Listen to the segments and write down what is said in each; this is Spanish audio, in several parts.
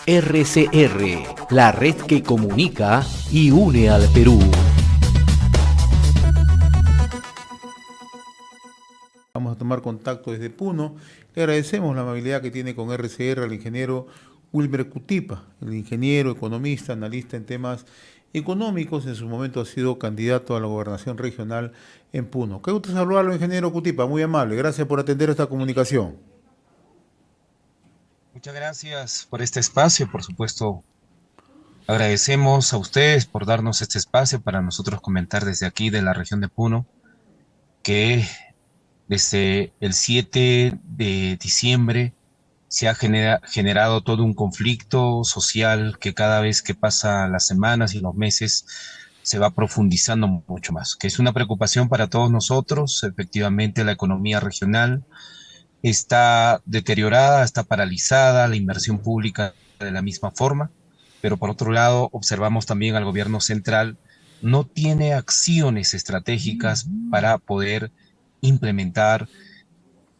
RCR, la red que comunica y une al Perú. Vamos a tomar contacto desde Puno. Le agradecemos la amabilidad que tiene con RCR al ingeniero Wilmer Cutipa, el ingeniero, economista, analista en temas económicos. En su momento ha sido candidato a la gobernación regional en Puno. Qué gusto saludarlo, ingeniero Cutipa, muy amable. Gracias por atender esta comunicación. Muchas gracias por este espacio. Por supuesto, agradecemos a ustedes por darnos este espacio para nosotros comentar desde aquí de la región de Puno, que desde el 7 de diciembre se ha generado todo un conflicto social que cada vez que pasan las semanas y los meses se va profundizando mucho más, que es una preocupación para todos nosotros. Efectivamente, la economía regional está deteriorada, está paralizada, la inversión pública de la misma forma, pero por otro lado observamos también al gobierno central no tiene acciones estratégicas para poder implementar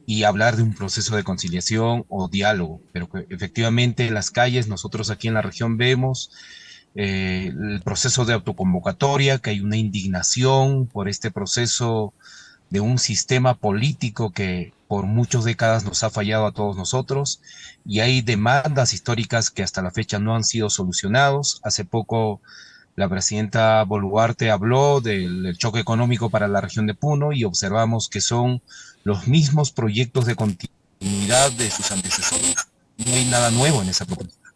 y hablar de un proceso de conciliación o diálogo, pero que efectivamente en las calles nosotros aquí en la región vemos el proceso de autoconvocatoria, que hay una indignación por este proceso de un sistema político que por muchas décadas nos ha fallado a todos nosotros, y hay demandas históricas que hasta la fecha no han sido solucionados. Hace poco la presidenta Boluarte habló del choque económico para la región de Puno y observamos que son los mismos proyectos de continuidad de sus antecesores. No hay nada nuevo en esa propuesta.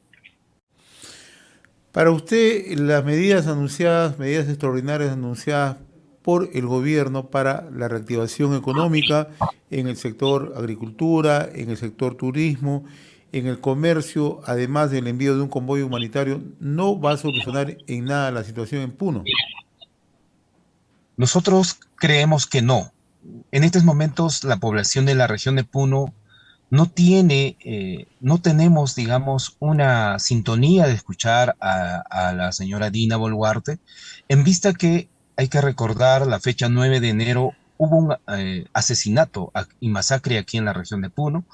Para usted, las medidas anunciadas, medidas extraordinarias anunciadas por el gobierno para la reactivación económica en el sector agricultura, en el sector turismo, en el comercio, además del envío de un convoy humanitario, no va a solucionar en nada la situación en Puno. Nosotros creemos que no. En estos momentos la población de la región de Puno no tenemos, digamos, una sintonía de escuchar a la señora Dina Boluarte, en vista que hay que recordar la fecha 9 de enero, hubo un asesinato y masacre aquí en la región de Puno,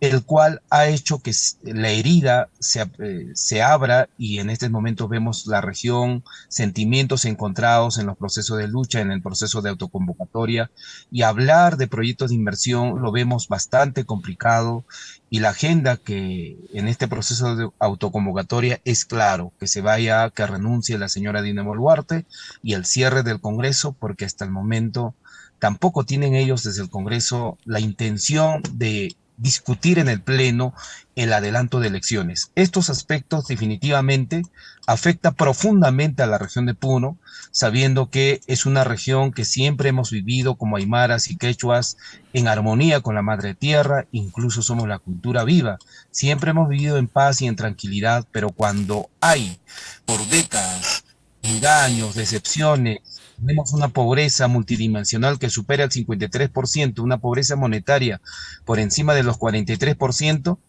el cual ha hecho que la herida se abra, y en este momento vemos la región, sentimientos encontrados en los procesos de lucha, en el proceso de autoconvocatoria, y hablar de proyectos de inversión lo vemos bastante complicado, y la agenda que en este proceso de autoconvocatoria es claro, que se vaya, que renuncie la señora Dina Boluarte y el cierre del Congreso, porque hasta el momento tampoco tienen ellos desde el Congreso la intención de discutir en el Pleno el adelanto de elecciones. Estos aspectos definitivamente afectan profundamente a la región de Puno, sabiendo que es una región que siempre hemos vivido como aymaras y quechuas en armonía con la madre tierra, incluso somos la cultura viva. Siempre hemos vivido en paz y en tranquilidad, pero cuando hay por décadas engaños, decepciones, tenemos una pobreza multidimensional que supera el 53%, una pobreza monetaria por encima de los 43%,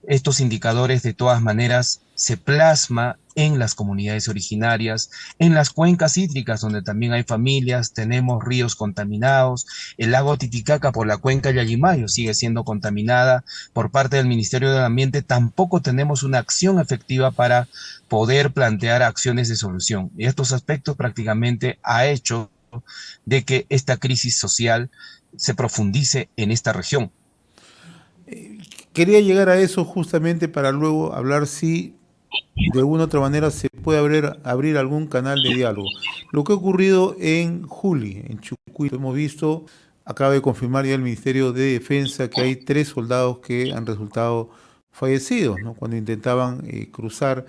estos indicadores de todas maneras se plasma en las comunidades originarias, en las cuencas hídricas donde también hay familias, tenemos ríos contaminados, el lago Titicaca por la cuenca Yayimayo sigue siendo contaminada por parte del Ministerio del Ambiente, tampoco tenemos una acción efectiva para poder plantear acciones de solución. Y estos aspectos prácticamente ha hecho de que esta crisis social se profundice en esta región. Quería llegar a eso justamente para luego hablar si de alguna otra manera se puede abrir algún canal de diálogo. Lo que ha ocurrido en Juli, en Chucuito, hemos visto, acaba de confirmar ya el Ministerio de Defensa que hay 3 soldados que han resultado fallecidos, ¿no?, cuando intentaban cruzar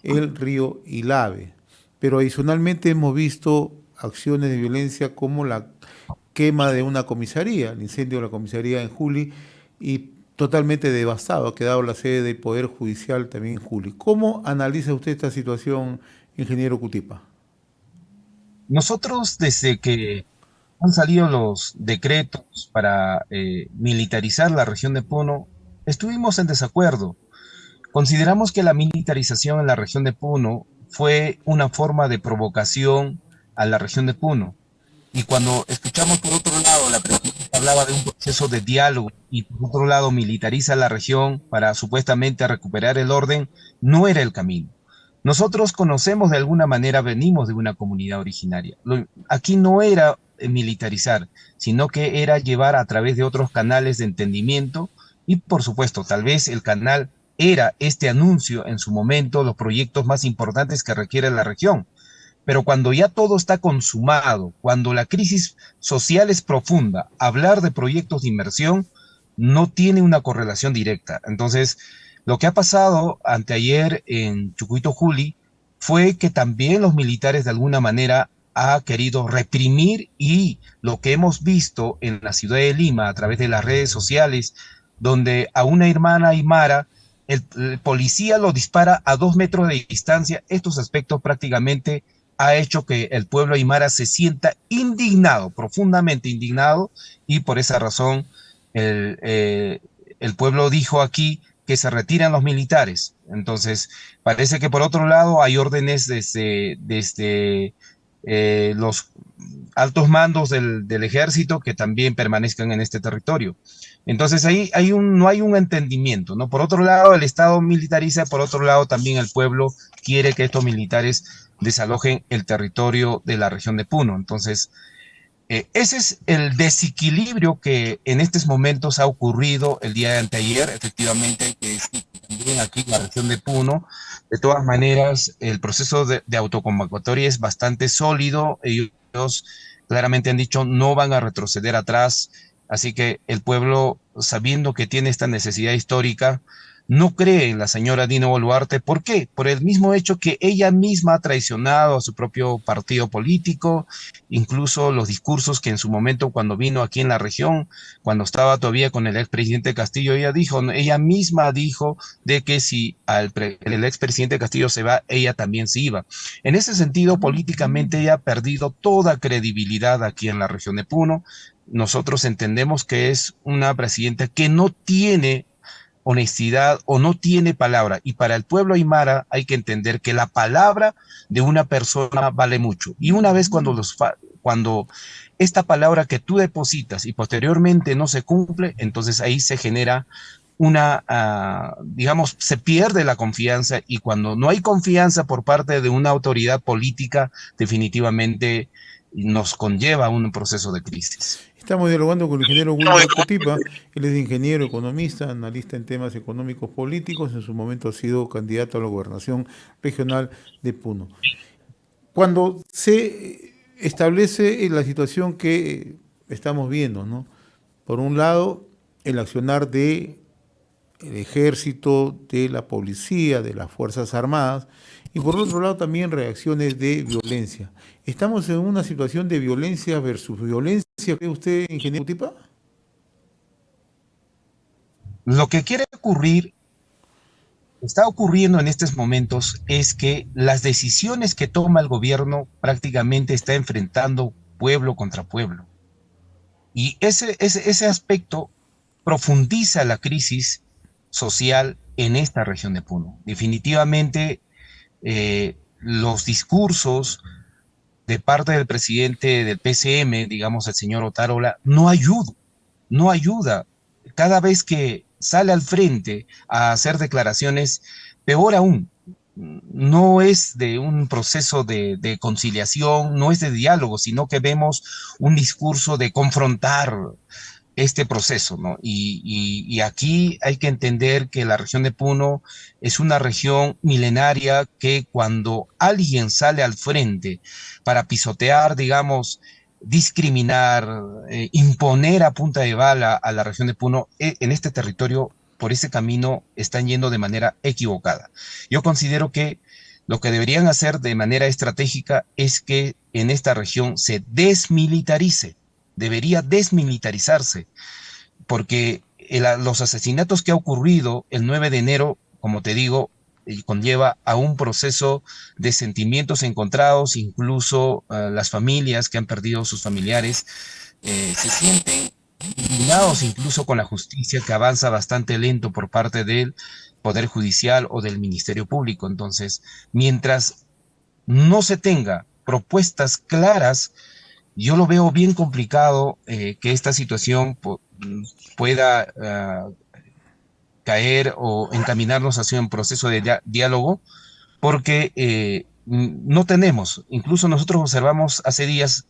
el río Ilave. Pero adicionalmente hemos visto acciones de violencia como la quema de una comisaría, el incendio de la comisaría en Juli, y totalmente devastado ha quedado la sede del Poder Judicial también en Juli. ¿Cómo analiza usted esta situación, ingeniero Cutipa? Nosotros, desde que han salido los decretos para militarizar la región de Puno, estuvimos en desacuerdo. Consideramos que la militarización en la región de Puno fue una forma de provocación a la región de Puno. Y cuando escuchamos por otro lado la presidenta hablaba de un proceso de diálogo y por otro lado militariza la región para supuestamente recuperar el orden, no era el camino. Nosotros conocemos de alguna manera, venimos de una comunidad originaria. Aquí no era militarizar, sino que era llevar a través de otros canales de entendimiento y por supuesto, tal vez el canal era este anuncio en su momento, los proyectos más importantes que requiere la región. Pero cuando ya todo está consumado, cuando la crisis social es profunda, hablar de proyectos de inversión no tiene una correlación directa. Entonces, lo que ha pasado anteayer en Chucuito Juli fue que también los militares de alguna manera ha querido reprimir y lo que hemos visto en la ciudad de Lima a través de las redes sociales, donde a una hermana aymara el policía lo dispara a 2 metros de distancia, estos aspectos prácticamente ha hecho que el pueblo aymara se sienta indignado, profundamente indignado, y por esa razón el pueblo dijo aquí que se retiran los militares. Entonces, parece que por otro lado hay órdenes desde los altos mandos del ejército que también permanezcan en este territorio. Entonces ahí no hay un entendimiento, ¿no? Por otro lado, el Estado militariza, por otro lado también el pueblo quiere que estos militares desalojen el territorio de la región de Puno. Entonces, ese es el desequilibrio que en estos momentos ha ocurrido el día de anteayer, efectivamente, que es también aquí en la región de Puno. De todas maneras, el proceso de autoconvocatoria es bastante sólido. Ellos claramente han dicho no van a retroceder atrás. Así que el pueblo, sabiendo que tiene esta necesidad histórica, no cree en la señora Dina Boluarte. ¿Por qué? Por el mismo hecho que ella misma ha traicionado a su propio partido político, incluso los discursos que en su momento cuando vino aquí en la región, cuando estaba todavía con el expresidente Castillo, ella misma dijo de que si el expresidente Castillo se va, ella también se iba. En ese sentido, políticamente ella ha perdido toda credibilidad aquí en la región de Puno. Nosotros entendemos que es una presidenta que no tiene honestidad o no tiene palabra. Y para el pueblo aymara hay que entender que la palabra de una persona vale mucho. Y una vez cuando esta palabra que tú depositas y posteriormente no se cumple, entonces ahí se genera digamos, se pierde la confianza, y cuando no hay confianza por parte de una autoridad política, definitivamente nos conlleva a un proceso de crisis. Estamos dialogando con el ingeniero Wilmar Cotipa. Él es ingeniero, economista, analista en temas económicos políticos. En su momento ha sido candidato a la gobernación regional de Puno. Cuando se establece la situación que estamos viendo, ¿no? Por un lado, el accionar del ejército, de la policía, de las Fuerzas Armadas, y por otro lado también reacciones de violencia. ¿Estamos en una situación de violencia versus violencia, cree usted, ingeniero Tipa? Lo que está ocurriendo en estos momentos es que las decisiones que toma el gobierno prácticamente está enfrentando pueblo contra pueblo. Y ese aspecto profundiza la crisis social en esta región de Puno. Definitivamente, los discursos de parte del presidente del PCM, digamos el señor Otárola, no ayuda. Cada vez que sale al frente a hacer declaraciones, peor aún, no es de un proceso de conciliación, no es de diálogo, sino que vemos un discurso de confrontar este proceso, ¿no? Y aquí hay que entender que la región de Puno es una región milenaria que cuando alguien sale al frente para pisotear, digamos, discriminar, imponer a punta de bala a la región de Puno, en este territorio, por ese camino, están yendo de manera equivocada. Yo considero que lo que deberían hacer de manera estratégica es que en esta región se desmilitarice, debería desmilitarizarse, porque los asesinatos que ha ocurrido el 9 de enero, como te digo, conlleva a un proceso de sentimientos encontrados, incluso las familias que han perdido sus familiares se sienten indignados incluso con la justicia que avanza bastante lento por parte del Poder Judicial o del Ministerio Público. Entonces, mientras no se tenga propuestas claras, Yo lo veo bien complicado que esta situación pueda caer o encaminarnos hacia un proceso de diálogo, porque no tenemos, incluso nosotros observamos hace días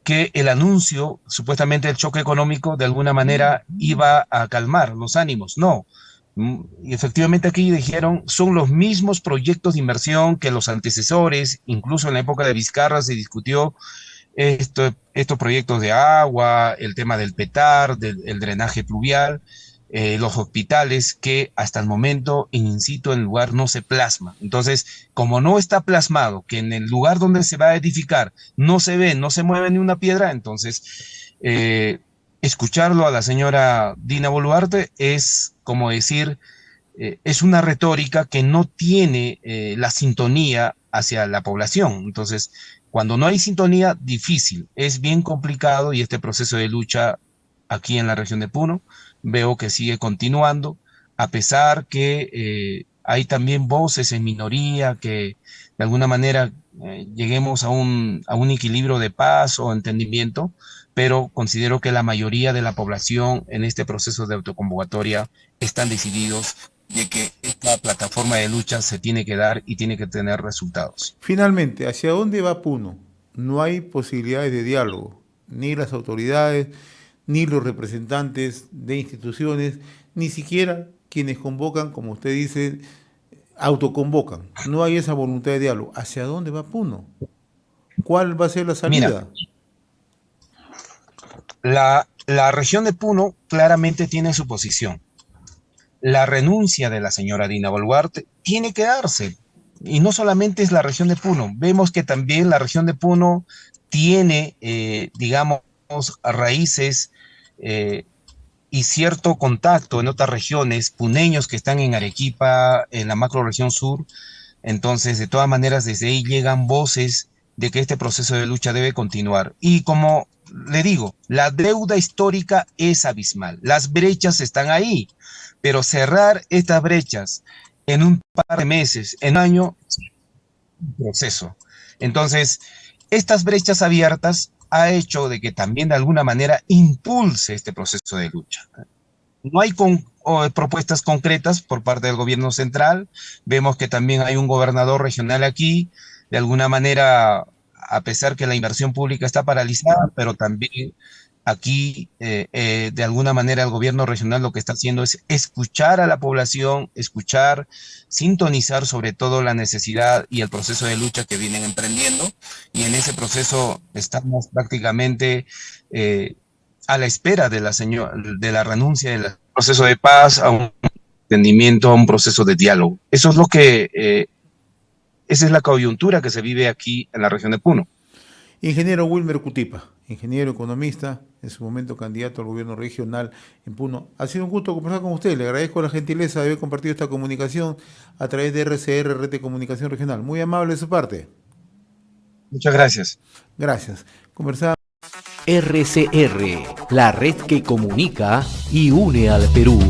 que el anuncio, supuestamente el choque económico, de alguna manera iba a calmar los ánimos. No. Y efectivamente aquí dijeron, son los mismos proyectos de inversión que los antecesores, incluso en la época de Vizcarra se discutió estos proyectos de agua, el tema del PETAR, el drenaje pluvial, los hospitales, que hasta el momento in situ en el lugar no se plasma. Entonces, como no está plasmado que en el lugar donde se va a edificar no se ve, no se mueve ni una piedra, entonces escucharlo a la señora Dina Boluarte es como decir, es una retórica que no tiene la sintonía hacia la población. Entonces, cuando no hay sintonía, difícil, es bien complicado, y este proceso de lucha aquí en la región de Puno veo que sigue continuando, a pesar que hay también voces en minoría que de alguna manera lleguemos a un equilibrio de paz o entendimiento, pero considero que la mayoría de la población en este proceso de autoconvocatoria están decididos de que esta plataforma de lucha se tiene que dar y tiene que tener resultados. Finalmente, ¿hacia dónde va Puno? No hay posibilidades de diálogo, ni las autoridades, ni los representantes de instituciones, ni siquiera quienes convocan, como usted dice, autoconvocan. No hay esa voluntad de diálogo. ¿Hacia dónde va Puno? ¿Cuál va a ser la Mira, salida? la región de Puno claramente tiene su posición. La renuncia de la señora Dina Boluarte tiene que darse. Y no solamente es la región de Puno, vemos que también la región de Puno tiene, digamos, raíces eh, y cierto contacto en otras regiones, puneños que están en Arequipa, en la macro-región sur. Entonces, de todas maneras, desde ahí llegan voces de que este proceso de lucha debe continuar. Y como le digo, la deuda histórica es abismal, las brechas están ahí, pero cerrar estas brechas en un par de meses, en un año, es un proceso. Entonces, estas brechas abiertas ha hecho de que también de alguna manera impulse este proceso de lucha. No hay propuestas concretas por parte del gobierno central. Vemos que también hay un gobernador regional aquí. De alguna manera, a pesar que la inversión pública está paralizada, pero también aquí, de alguna manera, el gobierno regional lo que está haciendo es escuchar a la población, escuchar, sintonizar sobre todo la necesidad y el proceso de lucha que vienen emprendiendo. Y en ese proceso estamos prácticamente a la espera de de la renuncia del proceso de paz a un entendimiento, a un proceso de diálogo. Eso es lo que, esa es la coyuntura que se vive aquí en la región de Puno. Ingeniero Wilmer Cutipa, ingeniero economista, en su momento candidato al gobierno regional en Puno. Ha sido un gusto conversar con usted. Le agradezco la gentileza de haber compartido esta comunicación a través de RCR, Red de Comunicación Regional. Muy amable de su parte. Muchas gracias. Gracias. Conversamos. RCR, la red que comunica y une al Perú.